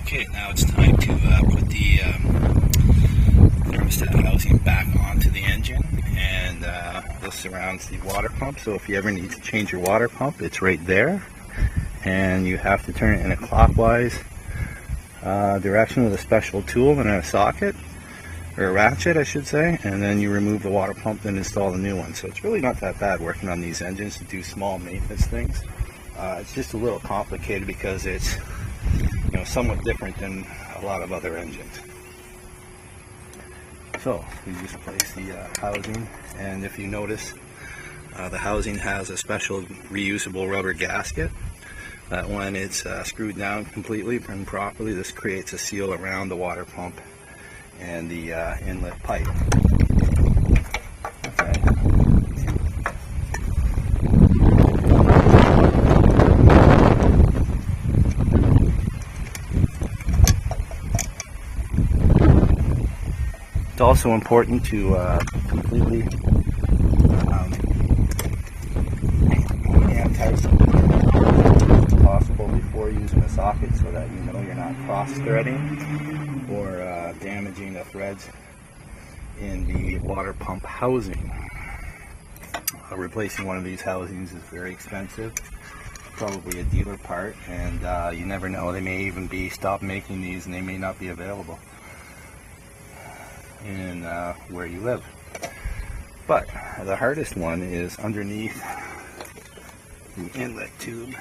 Okay, now it's time to put the thermostat housing back onto the engine, and this surrounds the water pump. So if you ever need to change your water pump, it's right there, and you have to turn it in a clockwise direction with a special tool and a socket, or a ratchet I should say, and then you remove the water pump and install the new one. So it's really not that bad working on these engines to do small maintenance things. It's just a little complicated because it's somewhat different than a lot of other engines. So we just place the housing, and if you notice, the housing has a special reusable rubber gasket that when it's screwed down completely and properly, this creates a seal around the water pump and the inlet pipe. Okay. It's also important to completely hand tighten as possible before using the socket, so that you know you're not cross-threading or damaging the threads in the water pump housing. Replacing one of these housings is very expensive, probably a dealer part, and you never know, they may even be stopped making these and they may not be available in where you live. But the hardest one is underneath the inlet tube,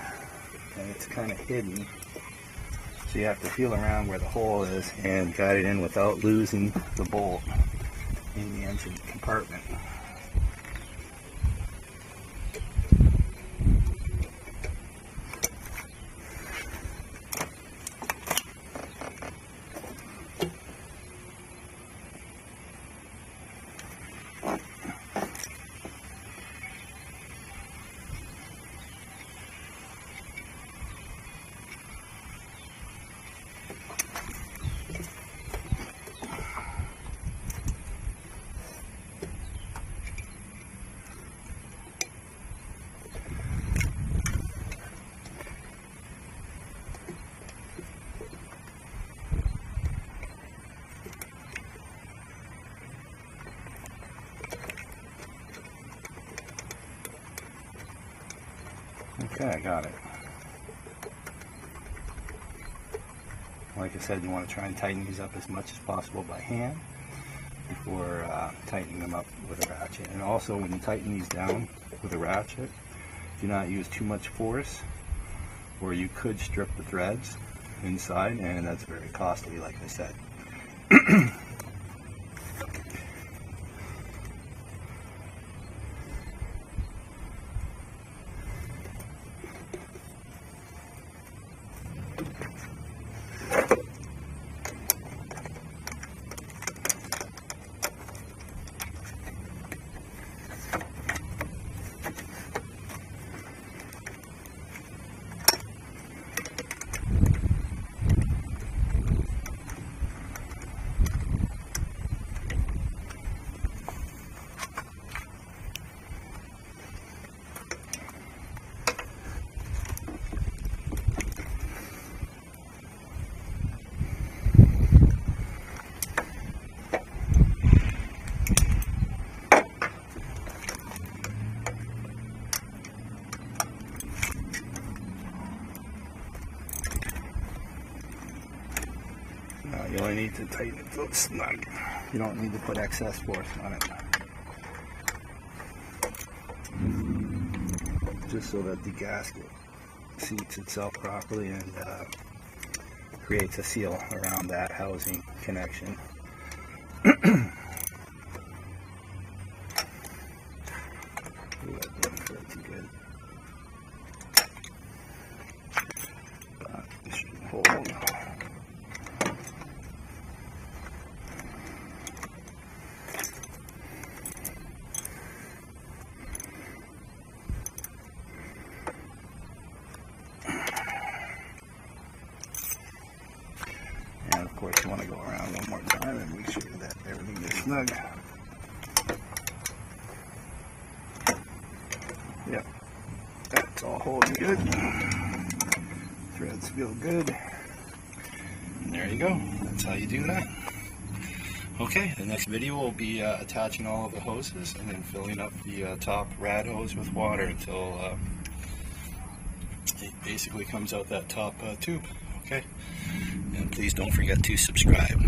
and it's kind of hidden, so you have to feel around where the hole is and guide it in without losing the bolt in the engine compartment. Okay, I got it. Like I said, you want to try and tighten these up as much as possible by hand before tightening them up with a ratchet. And also, when you tighten these down with a ratchet, do not use too much force, or you could strip the threads inside, and that's very costly, like I said. You only need to tighten it so it's snug. You don't need to put excess force on it. Just so that the gasket seats itself properly and creates a seal around that housing connection. Ooh, that didn't feel too good. But it should hold. And of course you want to go around one more time and make sure that everything is snug. Yep, that's all holding good. Threads feel good. there you go. That's how you do that. Okay, the next video will be attaching all of the hoses and then filling up the top rad hose with water until it basically comes out that top tube. Okay, and please don't forget to subscribe.